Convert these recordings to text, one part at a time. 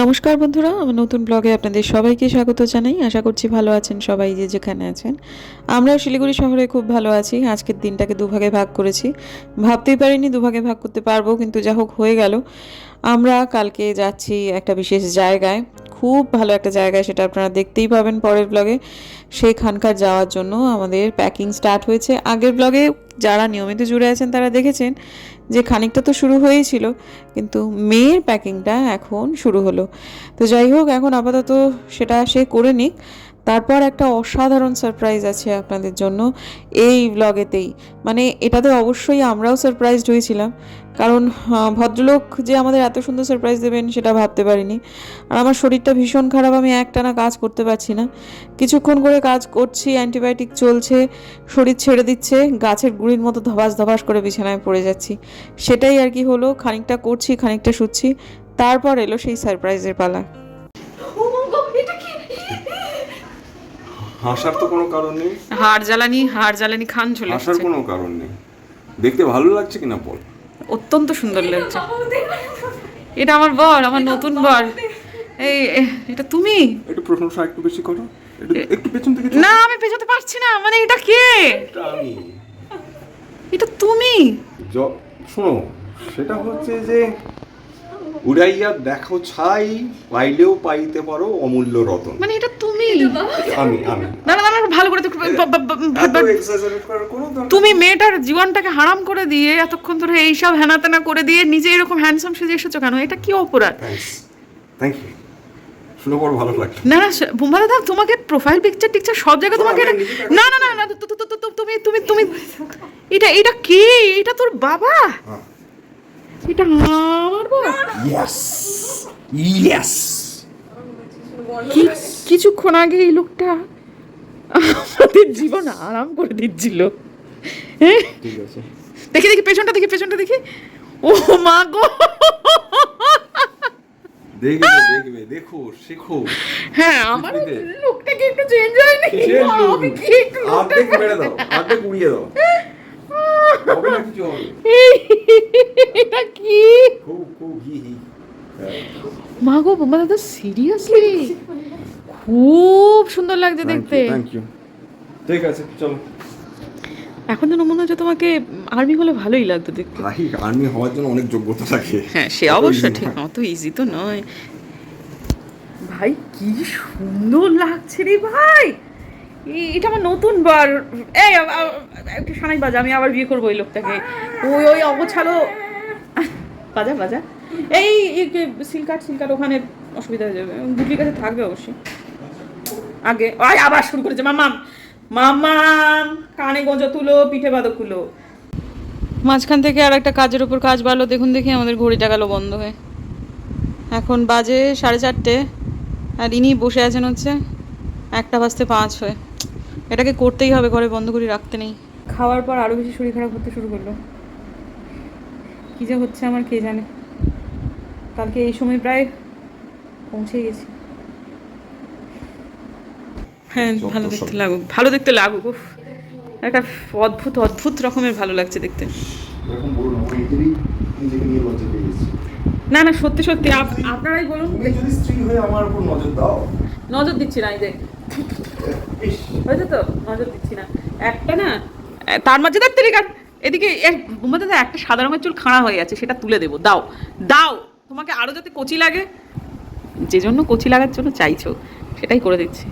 নমস্কার বন্ধুরা, আমার নতুন ব্লগে আপনাদের সবাইকে স্বাগত জানাই। আশা করছি ভালো আছেন সবাই, যে যেখানে আছেন। আমরা শিলিগুড়ি শহরে খুব ভালো আছি। আজকের দিনটাকে দুভাগে ভাগ করেছি। ভাবতেই পারিনি দুভাগে ভাগ করতে পারবো, কিন্তু যা হোক হয়ে গেল। আমরা কালকে যাচ্ছি একটা বিশেষ জায়গায়, খুব ভালো একটা জায়গায়, সেটা আপনারা দেখতেই পাবেন পরের ব্লগে। সেখানকার যাওয়ার জন্য আমাদের প্যাকিং স্টার্ট হয়েছে। আগের ব্লগে যারা নিয়মিত জুড়ে আছেন তারা দেখেছেন যে খানিকটা তো শুরু হয়েছিল, কিন্তু মেয়ের প্যাকিংটা এখন শুরু হলো। তো যাই হোক, এখন আপাতত সেটা সে করে নিক, তারপর একটা অসাধারণ সারপ্রাইজ আছে আপনাদের জন্য এই ব্লগেতেই। মানে এটাতে অবশ্যই আমরাও সারপ্রাইজড হয়েছিলাম, কারণ ভদ্রলোক যে আমাদের এত সুন্দর সারপ্রাইজ দেবেন সেটা ভাবতে পারিনি। আর আমার শরীরটা ভীষণ খারাপ, আমি একটানা কাজ করতে পারছি না। কিছুক্ষণ করে কাজ করছি, অ্যান্টিবায়োটিক চলছে, শরীর ছেড়ে দিচ্ছে, গাছের গুঁড়ির মতো ধবাস ধবাস করে বিছানায় পড়ে যাচ্ছি। সেটাই আর কি হলো, খানিকটা করছি খানিকটা শুচ্ছি, তারপর এলো সেই সারপ্রাইজের পালা। হাসার তো কোনো কারণ নেই। হাড় জ্বালানি খান চলে হাসার কোনো কারণ নেই। দেখতে ভালো লাগছে কিনা বল। অত্যন্ত সুন্দর লাগছে। এটা আমার বর, আমার নতুন বর। এই এটা তুমি? একটু প্রশংসা একটু বেশি করো, একটু পেছন থেকে। না, আমি পেছাতে পারছি না। মানে এটা কে? এটা আমি। এটা তুমি? শোনো, সেটা হচ্ছে যে উড়াইয়া দেখো ছাই, পাইলেও পাইতে পারো অমূল্য রতন। মানে এটা তুমি? আমি আমি না না, আমার ভালো করে এত এক্সাজারেট করার কোনো দরকার তুমি মেয়েটার জীবনটাকে হারাম করে দিয়ে এতক্ষণ ধরে এইসব হেনাতেনা করে দিয়ে নিজে এরকম হ্যান্ডসাম সেজে এসেছো কেন? এটা কি অপরাধ? থ্যাংক ইউ, শুনে বড় ভালো লাগলো। না না বুম্বা দাদা, তোমাকে প্রোফাইল পিকচার টিকচার সব জায়গায় তোমাকে না না না না তুমি তুমি তুমি এটা এটা কে? এটা তোর বাবা? এটা আমার বাবা? Yes yes. কিছুক্ষণ আগে এই লোকটা আমাদের জীবন আরাম করে দিচ্ছিল। হ্যাঁ, ঠিক আছে, দেখি দেখি পেছনটা দেখি, পেছনটা দেখি। ও মা গো, দেখবে দেখবে, দেখো শেখো। হ্যাঁ, আমার লোকটা কি একটু চেঞ্জ হয়নি? আমি কি একটু অর্ধেক মেরে দাও, অর্ধেক উড়িয়ে দাও, হবে না কিছু হবে। এটা কি? খুব খুব হি হি। মা গো বোমা দাদা, সিরিয়াসলি খুব সুন্দর লাগছে দেখতে। Thank you. ঠিক আছে চলো। এখন তো মনে হচ্ছে তোমাকে আর্মি হলে ভালোই লাগতো দেখতে। ভাই, আর্মি হওয়ার জন্য অনেক যোগ্যতা থাকে। হ্যাঁ, সে অবশ্য ঠিক, অত ইজি তো নয়। ভাই কি সুন্দর লাগছে রে ভাই। এটা আমার নতুন বার। এই একটু সানাই বাজা, আমি আবার বিয়ে করবো ওই লোকটাকে। ওই ওই অগোছালো বাজা বাজা। এই সিলকাট ওখানে অসুবিধা হয়ে যাবে। গুটির কাছে থাকবে অবশ্যই। আগে আবার শুরু করেছে মামাম মামাম, কানে গোঁজো তুলো, পিঠে বাদক তুলো। মাঝখান থেকে আর একটা কাজের উপর কাজ বাড়লো। দেখুন দেখি, আমাদের ঘড়িটা গেল বন্ধ হয়ে। এখন বাজে 4:30, আর ইনি বসে আছেন হচ্ছে 1:05 হয়ে। এটাকে করতেই হবে, ঘরে বন্ধ করে রাখতে নেই। খাওয়ার পর আরও বেশি শরীর খারাপ হতে শুরু করলো। কী যে হচ্ছে আমার কে জানে। কালকে এই সময় প্রায় পৌঁছে গেছি। হ্যাঁ, ভালো দেখতে লাগুক, ভালো দেখতে লাগুক। উফ, একটা অদ্ভুত অদ্ভুত রকমের ভালো লাগছে দেখতে। এরকম বলুন, আমি নিজেকে নিয়ে লজ্জা পেয়ে গেছি। না না, সত্যি সত্যি আপনারাই বলুন। তুমি যদি স্ত্রী হয়ে আমার উপর নজর দাও। নজর দিচ্ছি না, এই দেখ হয়েছে তো, নজর দিচ্ছি না। একটা না, তার মাঝে দেখতে রেখা এদিকে বোমা দাদা, একটা সাদা রঙের চুল খাড়া হয়ে আছে, সেটা তুলে দেবো। দাও দাও, তোমাকে আরও যাতে কচি লাগে, যে জন্য কচি লাগার জন্য চাইছো সেটাই করে দিচ্ছি।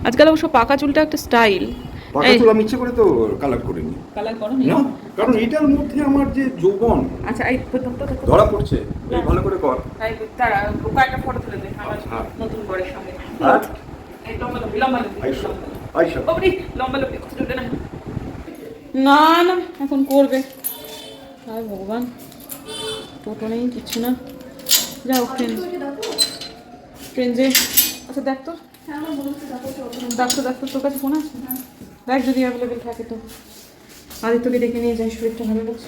আজকাল অবশ্য পাকা চুলটা একটা স্টাইল। পাকা চুল আমি ইচ্ছে করে তো কালার করিনি। কালার করো না, কারণ এটার মধ্যে আমার যে যৌবন আচ্ছা, এই ধরা পড়ছে। এই ভালো করে কর। তারা কয়েকটা ফটো তুলে দে আমার নতুন বরের সঙ্গে। এই লম্বা লম্বি লম্বা লম্বি আইসা আইসা। বাবরি, লম্বা লম্বি কথা চলবে না। না না, এখন করবে। হায় ভগবান, টোটো নেই, কিচ্ছু না। যাও ট্রেন যে। আচ্ছা দেখ তো, তোর কাছে ফোন আছে? দেখ যদি অ্যাভেলেবেল থাকে তো। আদিত্যকে ডেকে নিয়ে যাই, শরীরটা ভালো লাগছে।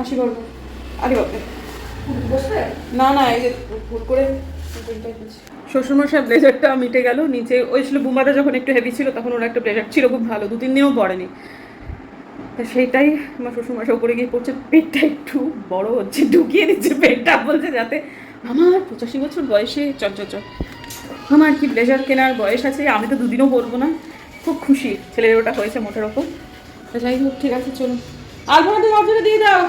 আসি বলবো। আরে বাপরে, না না, এই যে ভুল করে শ্বশুরমশাই ব্লেজারটা মিটে গেল নিচে। ওই ছিল বুমাটা যখন একটু হেভি ছিল তখন ওর একটা ব্লেজার ছিল খুব ভালো, 2-3 দিনও পরেনি। তা সেইটাই আমার শ্বশুরমশাই উপরে গিয়ে পড়ছে, পেটটা একটু বড় হচ্ছে, ঢুকিয়ে দিচ্ছে পেটটা, বলছে যাতে আমার 85 বছর বয়সে চল আমার কি ব্লেজার কেনার বয়স আছে, আমি তো দুদিনও পরবো না। খুব খুশি ছেলের ওটা হয়েছে মোটের ওপর। তা যাই হোক, ঠিক আছে চলুন। আলপনা তুমি অর্জনে দিয়ে দাও,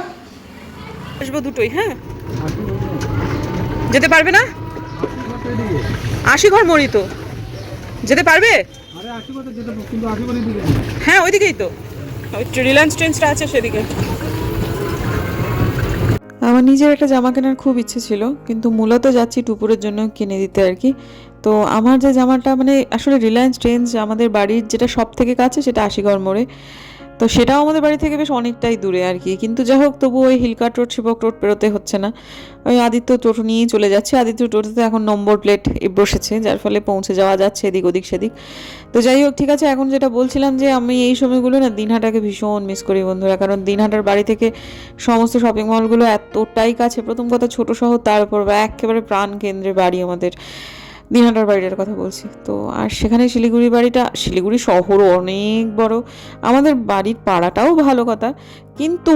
আসবো দুটোই। হ্যাঁ, যেতে পারবে না? 80 ঘর মরি তো, যেতে পারবে? হ্যাঁ ওইদিকেই তো, ওই রিলায়েন্স ট্রেন্ডসটা আছে সেদিকে। আমার নিজের একটা জামা কেনার খুব ইচ্ছে ছিল, কিন্তু মূলত যাচ্ছি টুপুরের জন্য কিনে দিতে আর কি। তো আমার যে জামাটা মানে আসলে রিলায়েন্স ট্রেন্ডস আমাদের বাড়ির যেটা সব থেকে কাছে সেটা 80 ঘর মোড়ে, তো সেটাও আমাদের বাড়ি থেকে বেশ অনেকটাই দূরে আর কি। কিন্তু যাই হোক, তবু ওই হিলকাট রোড শিবক রোড পেরোতে হচ্ছে না, ওই আদিত্য টোটো নিয়েই চলে যাচ্ছে। আদিত্য টোটোতে এখন নম্বর প্লেট বসেছে, যার ফলে পৌঁছে যাওয়া যাচ্ছে এদিক ওদিক সেদিক। তো যাই হোক, ঠিক আছে। এখন যেটা বলছিলাম যে আমি এই সময়গুলো না দিনহাটাকে ভীষণ মিস করি বন্ধুরা, কারণ দিনহাটার বাড়ি থেকে সমস্ত শপিং মলগুলো এতটাই কাছে। প্রথম কথা ছোট শহর, তার উপর একেবারে প্রাণ কেন্দ্রে বাড়ি আমাদের, দিনহাটার বাড়িটার কথা বলছি। তো আর সেখানে শিলিগুড়ি বাড়িটা, শিলিগুড়ি শহরও অনেক বড়, আমাদের বাড়ির পাড়াটাও ভালো কথা, কিন্তু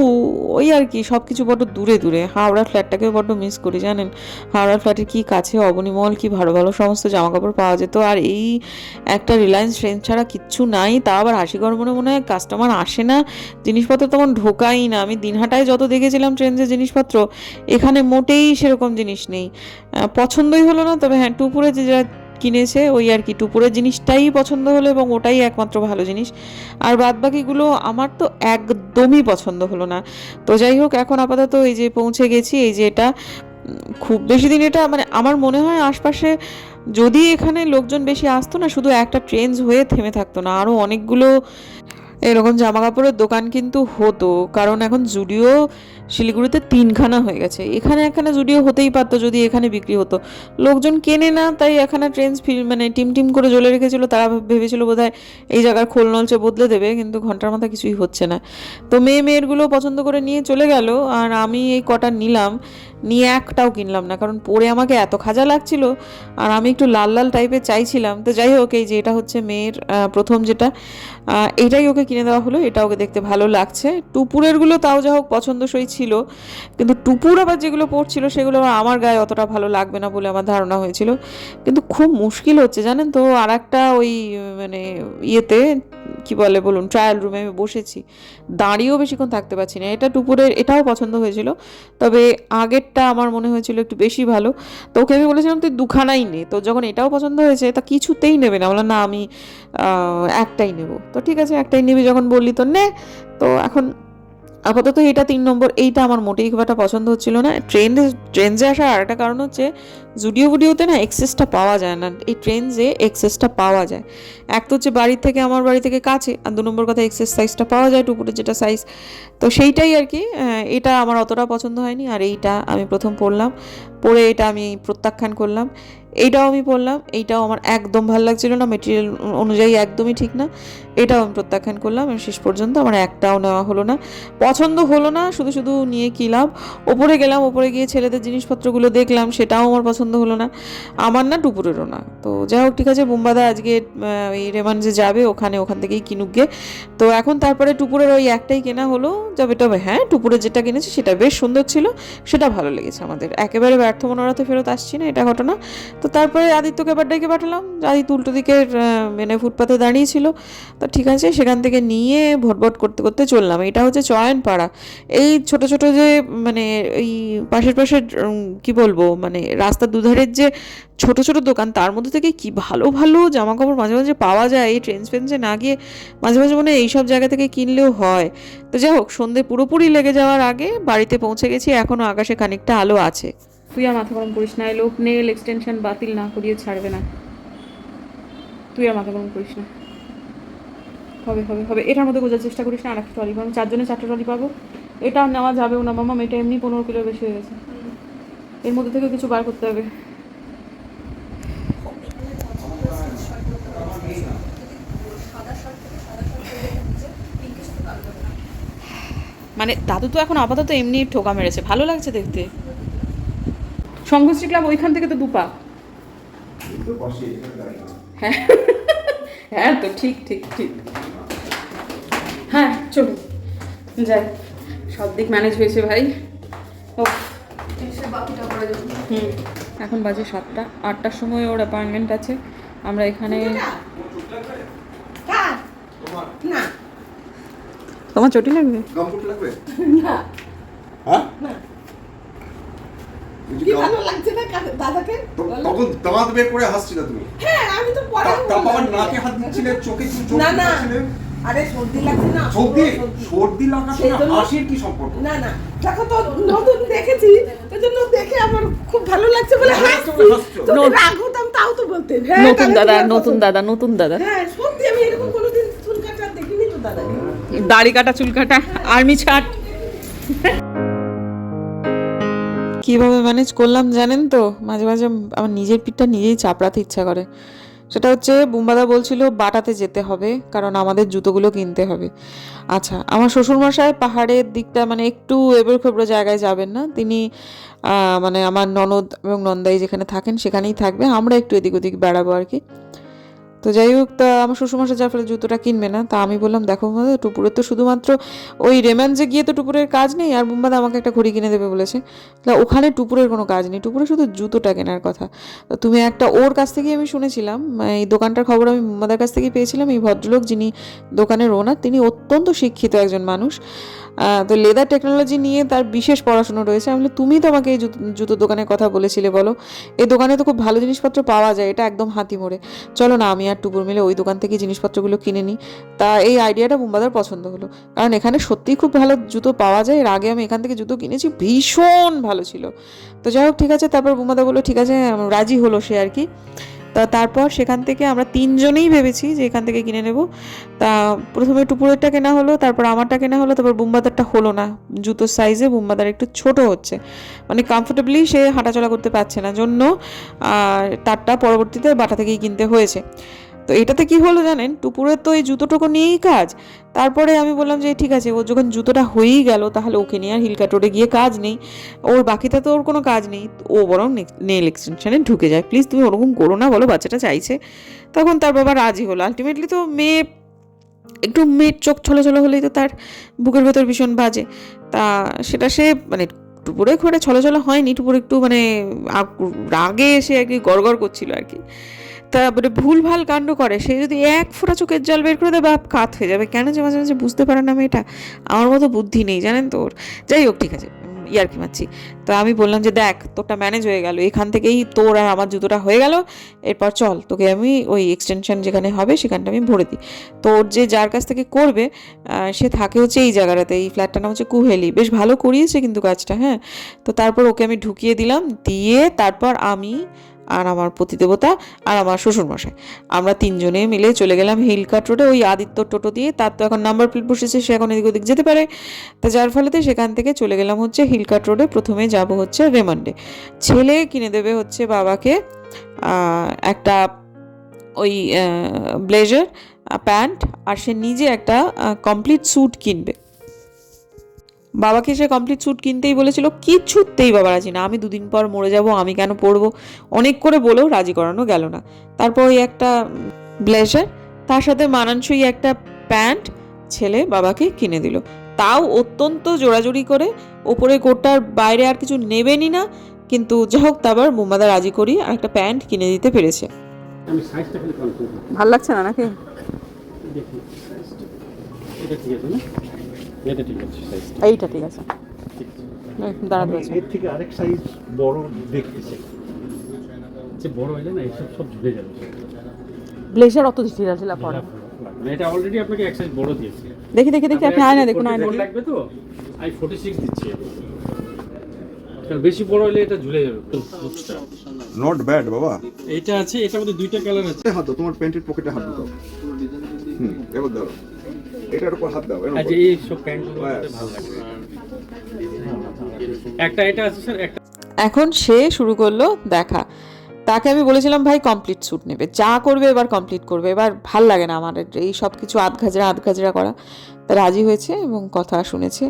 ওই আর কি সব কিছু বড্ড দূরে দূরে। হাওড়া ফ্ল্যাটটাকেও বড্ড মিস করি জানেন। হাওড়া ফ্ল্যাটের কি কাছে অবনী মল, কি ভালো ভালো সমস্ত জামা কাপড় পাওয়া যেত, আর এই একটা রিলায়েন্স ট্রেন্ড ছাড়া কিচ্ছু নাই। তা আবার 80 ঘর মনে হয় কাস্টমার আসে না, জিনিসপত্র তখন ঢোকাই না। আমি দিনহাটায় যত দেখেছিলাম ট্রেন্ডসের জিনিসপত্র, এখানে মোটেই সেরকম জিনিস নেই। পছন্দই হলো না। তবে হ্যাঁ, টুপুরে যে যা কিনেছে ওই আর কি, টুপুরের জিনিসটাই পছন্দ হলো এবং ওটাই একমাত্র ভালো জিনিস। আর বাদ বাকিগুলো আমার তো একদমই পছন্দ হলো না। তো যাই হোক, এখন আপাতত এই যে পৌঁছে গেছি, এই যে এটা খুব বেশি দিন, এটা মানে আমার মনে হয় আশপাশে যদি এখানে লোকজন বেশি আসতো না, শুধু একটা ট্রেন্ডস হয়ে থেমে থাকতো না, আরও অনেকগুলো এরকম জামা কাপড়ের দোকান কিন্তু হতো। কারণ এখন জুডিও শিলিগুড়িতে 3খানা হয়ে গেছে, এখানে একখানা জুডিও হতেই পারতো যদি এখানে বিক্রি হতো। লোকজন কেনে না, তাই এখানে ট্রেন্ডস মানে টিম টিম করে জ্বলে রেখেছিল। তারা ভেবেছিল বোধহয় এই জায়গার খোল নলচে বদলে দেবে, কিন্তু ঘন্টার মাথা কিছুই হচ্ছে না। তো মেয়েরগুলো পছন্দ করে নিয়ে চলে গেল, আর আমি এই কটা নিলাম, নিয়ে একটাও কিনলাম না, কারণ পরে আমাকে এত খাজা লাগছিল, আর আমি একটু লাল লাল টাইপের চাইছিলাম। তো যাই হোক, এই যে এটা হচ্ছে মেয়ের প্রথম যেটা, এটাই ওকে কিনে দেওয়া হলো। এটা ওকে দেখতে ভালো লাগছে। টুপুরেরগুলো তাও যা হোক পছন্দসই ছিল, কিন্তু টুপুর আবার যেগুলো পড়ছিল সেগুলো আমার গায়ে অতটা ভালো লাগবে না বলে আমার ধারণা হয়েছিল। কিন্তু খুব মুশকিল হচ্ছে জানেন তো, আর একটা ওই মানে ইয়েতে কি বলে বলুন, ট্রায়াল রুমে আমি বসেছি, দাঁড়িয়েও বেশিক্ষণ থাকতে পারছি না। এটা টুপুরের, এটাও পছন্দ হয়েছিল, তবে আগেরটা আমার মনে হয়েছিল একটু বেশি ভালো। তো ওকে আমি বলেছিলাম তুই দুখানাই নে, তো যখন এটাও পছন্দ হয়েছে তা কিছুতেই নেবে না, বললাম না আমি একটাই নেব। তো ঠিক আছে, একটাই নিবি যখন বললি তো নে। তো এখন আপাতত এটা 3 নম্বর। এইটা আমার মোটেই খুব একটা পছন্দ হচ্ছিল না। ট্রেন্ডসে আসার আর একটা কারণ হচ্ছে জুডিওতে না এক্সেসটা পাওয়া যায় না, এই ট্রেন্ডসে এক্সেসটা পাওয়া যায়। এক তো হচ্ছে বাড়ির থেকে, আমার বাড়ি থেকে কাছে, আর 2 নম্বর কথা এক্সেস সাইজটা পাওয়া যায় টুপুরের যেটা সাইজ। তো সেইটাই আর কি, এটা আমার অতটা পছন্দ হয়নি। আর এইটা আমি প্রথম পরলাম, পরে এটা আমি প্রত্যাখ্যান করলাম। এইটাও আমি পরলাম, এইটাও আমার একদম ভালো লাগছিল না, মেটেরিয়াল অনুযায়ী একদমই ঠিক না। এটাও আমি প্রত্যাখ্যান করলাম, শেষ পর্যন্ত আমার একটাও নেওয়া হলো না, পছন্দ হলো না। শুধু শুধু নিয়ে কী লাভ। ওপরে গেলাম, ওপরে গিয়ে ছেলেদের জিনিসপত্রগুলো দেখলাম, সেটাও আমার পছন্দ হলো না, আমার না টুপুরেরও না। তো যাই হোক, ঠিক আছে, বোম্বাদা আজকে এই রেমান যে যাবে ওখান থেকেই কিনুক গে। তো এখন তারপরে টুপুরের ওই একটাই কেনা হলো যাবে। তবে হ্যাঁ, টুপুরের যেটা কিনেছি সেটা বেশ সুন্দর ছিল, সেটা ভালো লেগেছে আমাদের। একেবারে ব্যর্থ মনোরথে ফেরত আসছি না, এটা ঘটনা। তো তারপরে আদিত্যকে এবার ডেকে পাঠালাম, আদিত্য উল্টো দিকের মানে ফুটপাতে দাঁড়িয়েছিল। তো ঠিক আছে, সেখান থেকে নিয়ে ভটভট করতে করতে চললাম। এটা হচ্ছে চয়নপাড়া। এই ছোট ছোট যে মানে এই পাশের কি বলবো, মানে রাস্তার দুধারের যে ছোট ছোট দোকান, তার মধ্যে থেকে কি ভালো ভালো জামা কাপড় মাঝে মাঝে পাওয়া যায়। এই ট্রেন্ডসে না গিয়ে মাঝে মাঝে মনে হয় এইসব জায়গা থেকে কিনলেও হয়। তো যাই হোক, সন্ধে পুরোপুরি লেগে যাওয়ার আগে বাড়িতে পৌঁছে গেছি, এখনও আকাশে খানিকটা আলো আছে। তুই আর মাথা গরম করিস না, এই লোক নেল এক্সটেনশন বাতিল না করিয়ে ছাড়বে না। তুই আর মাথা গরম করিস না, হবে হবে হবে। এটার মধ্যে বোঝার চেষ্টা করিস না। আর একটা ট্রলি পাবো, 4 জনে 4টা ট্রলি পাবো। এটা নেওয়া যাবেও না মামা, এটা এমনি 15 কিলোর বেশি হয়ে গেছে। এর মধ্যে থেকে কিছু বার করতে হবে। মানে দাদু তো এখন আপাতত এমনি ঠোকা মেরেছে, ভালো লাগছে দেখতে। সংঘশ্রী ক্লাব ওইখান থেকে তো 2 পা। হ্যাঁ হ্যাঁ, তো ঠিক ঠিক ঠিক। হ্যাঁ চলুন, যাই, সব দিক ম্যানেজ হয়েছে ভাই। ও এখন বাজে 7টা, 8টার সময় ওর অ্যাপয়েন্টমেন্ট আছে। আমরা এখানে, তোমার চটি লাগবে? গামবুট লাগবে না হ্যাঁ না, বুঝি কি গাম- ভালো লাগছে না দাদাকে? তখন দাঁত বের করে হাসছিল তুমি। হ্যাঁ আমি তো পরে তারপর আবার নাকে হাত দিচ্ছিলে, চোখে চোখ না না, দিচ্ছিলে। আরে সর্দি লাগছে না, সর্দি সর্দি। সর্দি লাগার সেই সঙ্গে জন্য- হাসির কি সম্পর্ক? না না, দেখো তো নতুন দেখেছি, ওই জন্য দেখে আমার খুব ভালো লাগছে বলে ভালো লাগছে হাসছি। বলে হাসছো। যদি রাগ হতাম তাও তো বলতেন। হ্যাঁ, নতুন তাহলে দাদা, তোমার নতুন পছন্দ। দাদা, নতুন দাদা। হ্যাঁ সত্যি, আমি এরকম কোনোদিন চুল কাটা দেখিনি তো দাদা। দাড়ি কাটা, চুল কাটা, আর্মি ছাট। কিভাবে ম্যানেজ করলাম জানেন তো? মাঝে মাঝে আমার নিজের পিঠটা নিজেই চাপড়াতে ইচ্ছা করে। সেটা হচ্ছে, বুম্বাদা বলছিল বাটাতে যেতে হবে কারণ আমাদের জুতোগুলো কিনতে হবে। আচ্ছা, আমার শ্বশুরমশাই পাহাড়ের দিকটা মানে একটু এবড়ো খেবড়ো জায়গায় যাবেন না, তিনি মানে আমার ননদ এবং নন্দাই যেখানে থাকেন সেখানেই থাকবে, আমরা একটু এদিক ওদিক বেড়াবো আর কি। তো যাই হোক, তা আমার শ্বশুরমশাই যার ফলে জুতোটা কিনবে না। তা আমি বললাম, দেখো বুম্বাদা, টুপুরের তো শুধুমাত্র ওই রেমান্সে গিয়ে তো টুপুরের কাজ নেই, আর বুম্বাদা আমাকে একটা ঘড়ি কিনে দেবে বলেছে। তা ওখানে টুপুরের কোনো কাজ নেই, টুপুরে শুধু জুতোটা কেনার কথা। তো তুমি একটা, ওর কাছ থেকেই আমি শুনেছিলাম, এই দোকানটার খবর আমি বুম্বাদার কাছ থেকেই পেয়েছিলাম। এই ভদ্রলোক যিনি দোকানের ওনার, তিনি অত্যন্ত শিক্ষিত একজন মানুষ। তো লেদার টেকনোলজি নিয়ে তার বিশেষ পড়াশুনো রয়েছে। আমি বলি, তুমি তো আমাকে এই জুতোর দোকানের কথা বলেছিলে, বলো এই দোকানে তো খুব ভালো জিনিসপত্র পাওয়া যায়, এটা একদম হাতি মোড়ে, চলো না আমি আর টুপুর মিলে ওই দোকান থেকে জিনিসপত্রগুলো কিনে নিই। তা এই আইডিয়াটা বুম্বাদার পছন্দ হলো, কারণ এখানে সত্যিই খুব ভালো জুতো পাওয়া যায়। এর আগে আমি এখান থেকে জুতো কিনেছি, ভীষণ ভালো ছিল। তো যাই হোক, ঠিক আছে, তারপর বুম্বাদা বললো ঠিক আছে, রাজি হলো সে আর কি। তা তারপর সেখান থেকে আমরা তিনজনেই ভেবেছি যে এখান থেকে কিনে নেব। তা প্রথমে টুপুরেরটা কেনা হলো, তারপর আমারটা কেনা হলো, তারপর বুম্বাদারটা হলো না, জুতোর সাইজে বুম্বাদার একটু ছোট হচ্ছে, মানে কমফোর্টেবলি সে হাঁটাচলা করতে পারছে না, জন্য তারটা পরবর্তীতে বাটা থেকেই কিনতে হয়েছে। তো এটাতে কি হলো জানেন, টুপুরের তো এই জুতোটুকু নিয়েই কাজ। তারপরে আমি বললাম যে ঠিক আছে, ওর যখন জুতোটা হয়েই গেল তাহলে ওকে নিয়ে আর হিলকাট রোডে গিয়ে কাজ নেই, ওর বাকিটা তো ওর কোনো কাজ নেই, ও বরং নেল এক্সটেনশনে ঢুকে যায়। প্লিজ তুমি ওরকম করো না, বলো বাচ্চাটা চাইছে। তখন তার বাবা রাজি হলো। আলটিমেটলি তো মেয়ের চোখ ছলছল হলেই তো তার বুকের ভেতর ভীষণ বাজে। তা সেটা সে মানে টুপুরে ঘরে ছলছল হয়নি, টুপুর একটু মানে রাগে এসে আর কি গড়গড় করছিল আর কি। তারপরে ভুলভাল কাণ্ড করে, সে যদি এক ফোঁটা চোখের জল বের করে দেয় বাপ কাত হয়ে যাবে। কেন যে মাঝে মাঝে বুঝতে পারে না মেয়েটা, আমার মতো বুদ্ধি নেই জানেন তো ওর। যাই হোক, ঠিক আছে, ইয়ার্কি মারছি। তো আমি বললাম যে দেখ, তোরটা ম্যানেজ হয়ে গেল, এখান থেকেই তোর আর আমার জুতোটা হয়ে গেল, এরপর চল তোকে আমি ওই এক্সটেনশন যেখানে হবে সেখানটা আমি ভরে দিই। তোর যে যার কাছ থেকে করবে সে থাকে হচ্ছে এই জায়গাটাতে, এই ফ্ল্যাটটার নাম হচ্ছে কুহেলি, বেশ ভালো করিয়েছে কিন্তু কাজটা। হ্যাঁ, তো তারপর ওকে আমি ঢুকিয়ে দিলাম, দিয়ে তারপর আমি আর আমার পতিদেবতা আর আমার শ্বশুরমশাই আমরা তিনজনে মিলে চলে গেলাম হিলকাট রোডে, ওই আদিত্যর টোটো দিয়ে। তার তো এখন নাম্বার প্লেট বসেছে, সে এখন এদিক ওদিক যেতে পারে। তা যার ফলেতে সেখান থেকে চলে গেলাম হচ্ছে হিলকাট রোডে। প্রথমে যাব হচ্ছে রেমন্ডে, ছেলে কিনে দেবে হচ্ছে বাবাকে একটা ওই ব্লেজার প্যান্ট, আর সে নিজে একটা কমপ্লিট স্যুট কিনবে। বাবাকে সে কমপ্লিট স্যুট কিনতেই বলেছিল, কিছুতেই বাবা রাজি না। আমি 2 দিন পর মরে যাব, আমি কেন পরবো, অনেক করে বলেও রাজি করানো গেল না। তারপর ওই একটা ব্লেজার, তার সাথে মানানসই একটা প্যান্ট ছেলে বাবাকে কিনে দিল, তাও অত্যন্ত জোড়াজুড়ি করে। ওপরে কোটটার বাইরে আর কিছু নেবেনই না, কিন্তু যা হোক তারপর বুম্বাদা রাজি করি আর একটা প্যান্ট কিনে দিতে পেরেছে। আমি সাইজটা খালি কনফার্ম করি। ভাল লাগছে না নাকি? দেখি সাইজটা। এটা ঠিক আছে না? এটা ঠিক আছে সাইজটা। এইটা ঠিক আছে, ঠিক আছে। দাঁড়াতে আমি এর থেকে আরেক সাইজ বড় দেখতে চাই। যে বড় হইলে না এইসব সব ঝুলে যাবে। ব্লেজার অত ঢিলা পড়ে। মানে এটা অলরেডি আপনাকে এক সাইজ বড় দিয়েছি। দেখি আপনি আয়না দেখুন, আয়না 44 লাগবে তো? আমি 46 দিচ্ছি। কারণ বেশি বড় হলে এটা ঝুলে যাবে। নট ব্যাড বাবা। এইটা আছে, এটার মধ্যে 2টা কালার আছে। হাত দাও, তোমার প্যান্টের পকেটে হাত দাও। এবার দাও, এটার উপর হাত দাও। আজ এই সব প্যান্টগুলো ভালো লাগে। একটা এটা আছে স্যার, একটা এখন সে শুরু করলো দেখা। তাকে আমি বলেছিলাম ভাই কমপ্লিট স্যুট নেবে, যা করবে এবার কমপ্লিট করবে, এবার ভাল লাগে না আমার এই সব কিছু আধখাজরা করা। তা রাজি হয়েছে এবং কথা শুনেছে।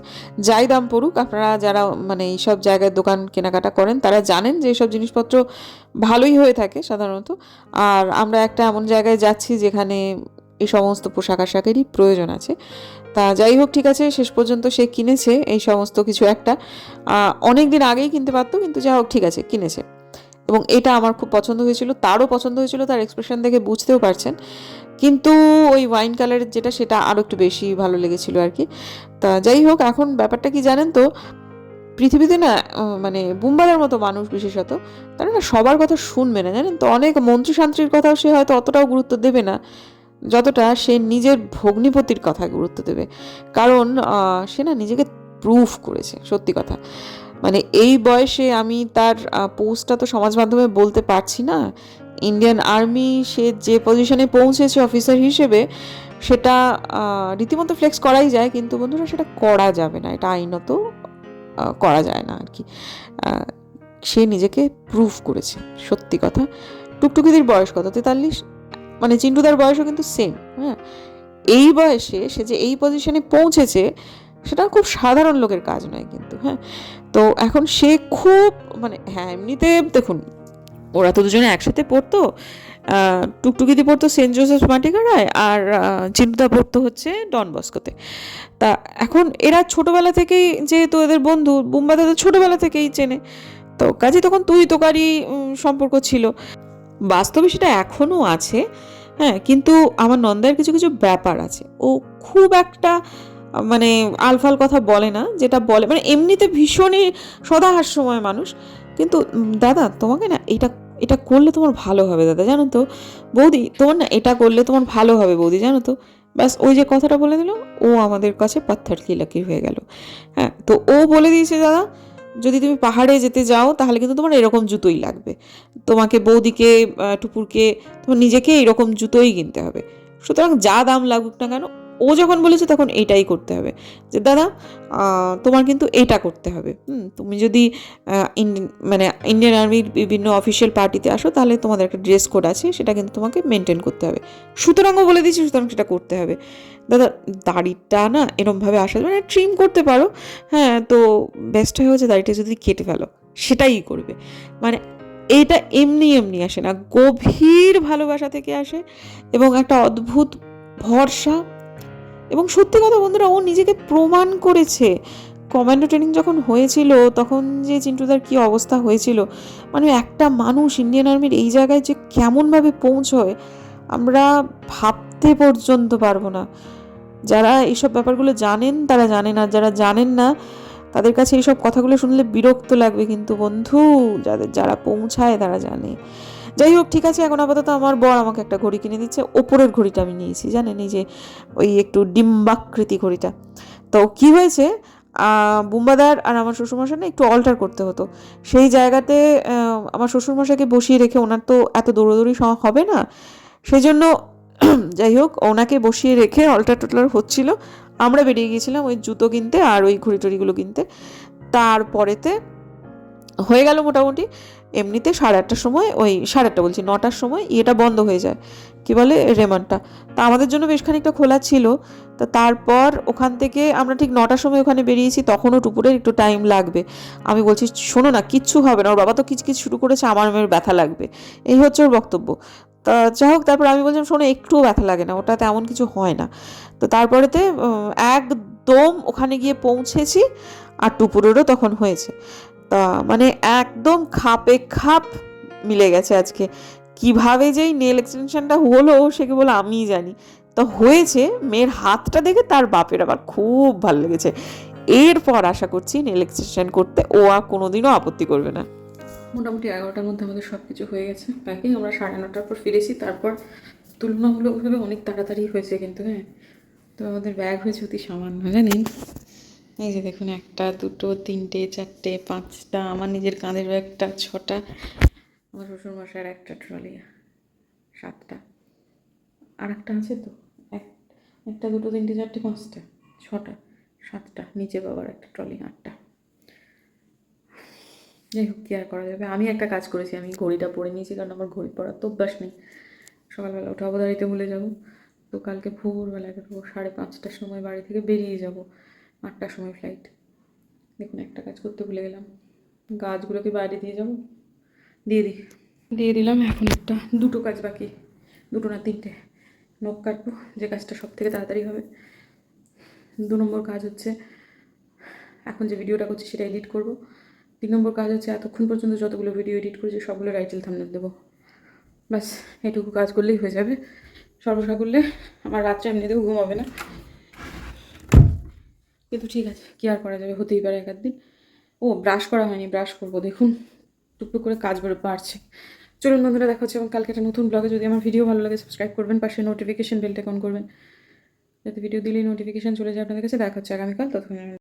যাই দাম পড়ুক, আপনারা যারা মানে এইসব জায়গায় দোকান কেনাকাটা করেন তারা জানেন যে এইসব জিনিসপত্র ভালোই হয়ে থাকে সাধারণত। আর আমরা একটা এমন জায়গায় যাচ্ছি যেখানে এই সমস্ত পোশাক আশাকেরই প্রয়োজন আছে। তা যাই হোক, ঠিক আছে, শেষ পর্যন্ত সে কিনেছে এই সমস্ত কিছু একটা। অনেক দিন আগেই কিনতে পারতো, কিন্তু যা হোক ঠিক আছে, কিনেছে। এবং এটা আমার খুব পছন্দ হয়েছিল, তারও পছন্দ হয়েছিল, তার এক্সপ্রেশন দেখে বুঝতেও পারছেন। কিন্তু ওই ওয়াইন কালারের যেটা, সেটা আরও একটু বেশি ভালো লেগেছিল আর কি। তা যাই হোক, এখন ব্যাপারটা কি জানেন তো, পৃথিবীতে না মানে বুম্বাদের মতো মানুষ বিশেষত, তারা না সবার কথা শুনবে না, জানেন তো। অনেক মন্ত্রী শান্ত্রীর কথাও সে হয়তো অতটাও গুরুত্ব দেবে না যতটা সে নিজের ভগ্নিপতির কথা গুরুত্ব দেবে। কারণ সে না নিজেকে প্রুফ করেছে, সত্যি কথা। মানে এই বয়সে আমি তার পোস্টটা তো সমাজ মাধ্যমে বলতে পারছি না, ইন্ডিয়ান আর্মি সে যে পজিশনে পৌঁছেছে অফিসার হিসেবে, সেটা রীতিমতো ফ্লেক্স করাই যায়, কিন্তু বন্ধুরা সেটা করা যাবে না, এটা আইনত করা যায় না আর কি। সে নিজেকে প্রুফ করেছে, সত্যি কথা। টুকটুকিদের বয়স কত, 43, মানে চিন্টুদার বয়সও কিন্তু সেম। হ্যাঁ, এই বয়সে সে যে এই পজিশনে পৌঁছেছে, সেটা খুব সাধারণ লোকের কাজ নয় কিন্তু। হ্যাঁ, তো এখন সে খুব মানে, হ্যাঁ এমনিতে দেখুন, ওরা তো দুজনে একসাথে পড়তো। টুকটুকিদি পড়তো সেন্ট জোসেফ মাটিগাড়ায়, আর চিন্টুদা পড়তো হচ্ছে ডন বস্কোতে। তা এখন এরা ছোটবেলা থেকেই, যেহেতু এদের বন্ধু, বুম্বা তাদের ছোটবেলা থেকেই চেনে, তো কাজে তখন তুই তোকারি সম্পর্ক ছিল। বাস্তবে সেটা এখনও আছে। হ্যাঁ, কিন্তু আমার নন্দার কিছু কিছু ব্যাপার আছে, ও খুব একটা মানে আলফাল কথা বলে না, যেটা বলে মানে এমনিতে ভীষণই সদাহাস্যময় মানুষ। কিন্তু দাদা তোমাকে না এটা এটা করলে তোমার ভালো হবে দাদা, জানো তো। বৌদি তোমার না এটা করলে তোমার ভালো হবে বৌদি, জানো তো। ব্যাস ওই যে কথাটা বলে দিল, ও আমাদের কাছে পাথর কি লাকি হয়ে গেল। হ্যাঁ, তো ও বলে দিয়েছে দাদা, যদি তুমি পাহাড়ে যেতে যাও তাহলে কিন্তু তোমার এরকম জুতোই লাগবে, তোমাকে বৌদিকে টুপুরকে তোমার নিজেকে এরকম জুতোই কিনতে হবে। সুতরাং যা দাম লাগুক না কেন, ও যখন বলেছে তখন এইটাই করতে হবে, যে দাদা তোমার কিন্তু এটা করতে হবে। তুমি যদি মানে ইন্ডিয়ান আর্মির বিভিন্ন অফিসিয়াল পার্টিতে আসো, তাহলে তোমাদের একটা ড্রেস কোড আছে, সেটা কিন্তু তোমাকে মেনটেন করতে হবে। সুতরাংও বলে দিচ্ছি, সুতরাং সেটা করতে হবে। দাদা দাড়িটা না এরমভাবে আসা মানে ট্রিম করতে পারো, হ্যাঁ, তো বেস্ট হয় হচ্ছে দাড়িটা যদি কেটে ফেলো, সেটাই করবে। মানে এইটা এমনি এমনি আসে না, গভীর ভালোবাসা থেকে আসে, এবং একটা অদ্ভুত ভরসা। এবং সত্যি কথা বন্ধুরা, ও নিজেকে প্রমাণ করেছে। কমান্ডো ট্রেনিং যখন হয়েছিল, তখন যে চিন্টুদার কি অবস্থা হয়েছিল, মানে একটা মানুষ ইন্ডিয়ান আর্মির এই জায়গায় যে কেমনভাবে পৌঁছয়, আমরা ভাবতে পর্যন্ত পারবো না। যারা এইসব ব্যাপারগুলো জানেন তারা জানেন, আর যারা জানেন না তাদের কাছে এইসব কথাগুলো শুনলে বিরক্ত লাগবে, কিন্তু বন্ধু যারা পৌঁছায় তারা জানে। যাই হোক, ঠিক আছে, এখন আপাতত আমার বর আমাকে একটা ঘড়ি কিনে দিচ্ছে। ওপরের ঘড়িটা আমি নিয়েছি, জানেন, এই যে ওই একটু ডিম্বাকৃতি ঘড়িটা। তো কি হয়েছে, বুম্বাদার আর আমার শ্বশুরমশাই না একটু অল্টার করতে হতো, সেই জায়গাতে আমার শ্বশুরমশাইকে বসিয়ে রেখে, ওনার তো এত দৌড়োদৌড়ি হবে না, সেই জন্য যাই হোক ওনাকে বসিয়ে রেখে অল্টার টোটার হচ্ছিল। আমরা বেরিয়ে গিয়েছিলাম ওই জুতো কিনতে আর ওই ঘড়ি টড়িগুলো কিনতে। তারপরেতে হয়ে গেল মোটামুটি। এমনিতে 8:30টার সময়, ওই 8:30 বলছি, 9টার সময় এটা বন্ধ হয়ে যায়, কি বলে রেমান্ডটা। তা আমাদের জন্য বেশ খানিকটা খোলা ছিল। তা তারপর ওখান থেকে আমরা ঠিক 9টার সময় ওখানে বেরিয়েছি, তখনও টুপুরের একটু টাইম লাগবে। আমি বলছি শোনো না, কিচ্ছু হবে না, ওর বাবা তো কিচকিচ শুরু করেছে, আমার মেয়ের ব্যথা লাগবে, এই হচ্ছে ওর বক্তব্য। তা যাই হোক, তারপর আমি বলছিলাম শোনো, একটুও ব্যথা লাগে না, ওটা তেমন কিছু হয় না। তো তারপরেতে একদম ওখানে গিয়ে পৌঁছেছি, আর টুপুরেরও তখন হয়েছে। তা মানে একদম খাপে খাপ মিলে গেছে আজকে। কিভাবে যেই নেল এক্সটেনশনটা হলো সে কেবল আমিই জানি। তা হয়েছে, মেয়ের হাতটা দেখে তার বাপের আবার খুব ভালো লেগেছে। এরপর আশা করছি নেল এক্সটেনশন করতে ও আর কোনোদিনও আপত্তি করবে না। মোটামুটি 11টার মধ্যে আমাদের সব কিছু হয়ে গেছে প্যাকিং। আমরা 9:30টার পর ফিরেছি। তারপর তুলনামূলকভাবে অনেক তাড়াতাড়ি হয়েছে কিন্তু। হ্যাঁ, তো আমাদের ব্যাগ হয়েছে অতি সামান্য, জানেন। এই যে দেখুন, 1, 2, 3, 4, 5টা আমার নিজের কাঁধের ব্যাগটা, 6টা আমার শ্বশুরমশাইয়ের একটা ট্রলি, 7টা, আর একটা আছে তো, 1, 2, 3, 4, 5টা, 6টা, 7টা, নিচে বাবার একটা ট্রলি, 8টা। যাই হোক, কি আর করা যাবে। আমি একটা কাজ করেছি, আমি ঘড়িটা পরে নিয়েছি, কারণ আমার ঘড়ি পরার তো অভ্যাস নেই। সকালবেলা উঠে অবধারিতে ভুলে যাব। তো কালকে ভোরবেলা 5:30টার সময় বাড়ি থেকে বেরিয়ে যাব, 8টার সময় ফ্লাইট। দেখুন, একটা কাজ করতে ভুলে গেলাম, গাছগুলোকে বাইরে দিয়ে যাব, দিয়ে দিলাম। এখন দুটো কাজ বাকি, 2 না 3টে। নখ কাটবো, যে কাজটা সব থেকে তাড়াতাড়ি হবে। 2 নম্বর কাজ হচ্ছে এখন যে ভিডিওটা করছি সেটা এডিট করব। 3 নম্বর কাজ হচ্ছে এতক্ষণ পর্যন্ত যতগুলো ভিডিও এডিট করেছি সবগুলো টাইটেল থাম্বনেল দেবো। ব্যাস এটুকু কাজ করলেই হয়ে যাবে। সর্বসাকুল্যে আমার রাত্রে এমনিতেও ঘুম হবে না, কিন্তু ঠিক আছে, কি আর করা যাবে, হতেই পারে এক দিন। ও ব্রাশ করা হয়নি, ব্রাশ করবো। দেখুন টুকটুক করে কাজ বাড়ছে। চলুন বন্ধুরা, দেখা হচ্ছে এবং কালকে একটা নতুন ব্লগে। যদি আমার ভিডিও ভালো লাগে সাবস্ক্রাইব করবেন, পাশে নোটিফিকেশন বেলটা অন করবেন, যাতে ভিডিও দিলেই নোটিফিকেশান চলে যায় আপনাদের কাছে। দেখা হচ্ছে আগামীকাল, ততক্ষণ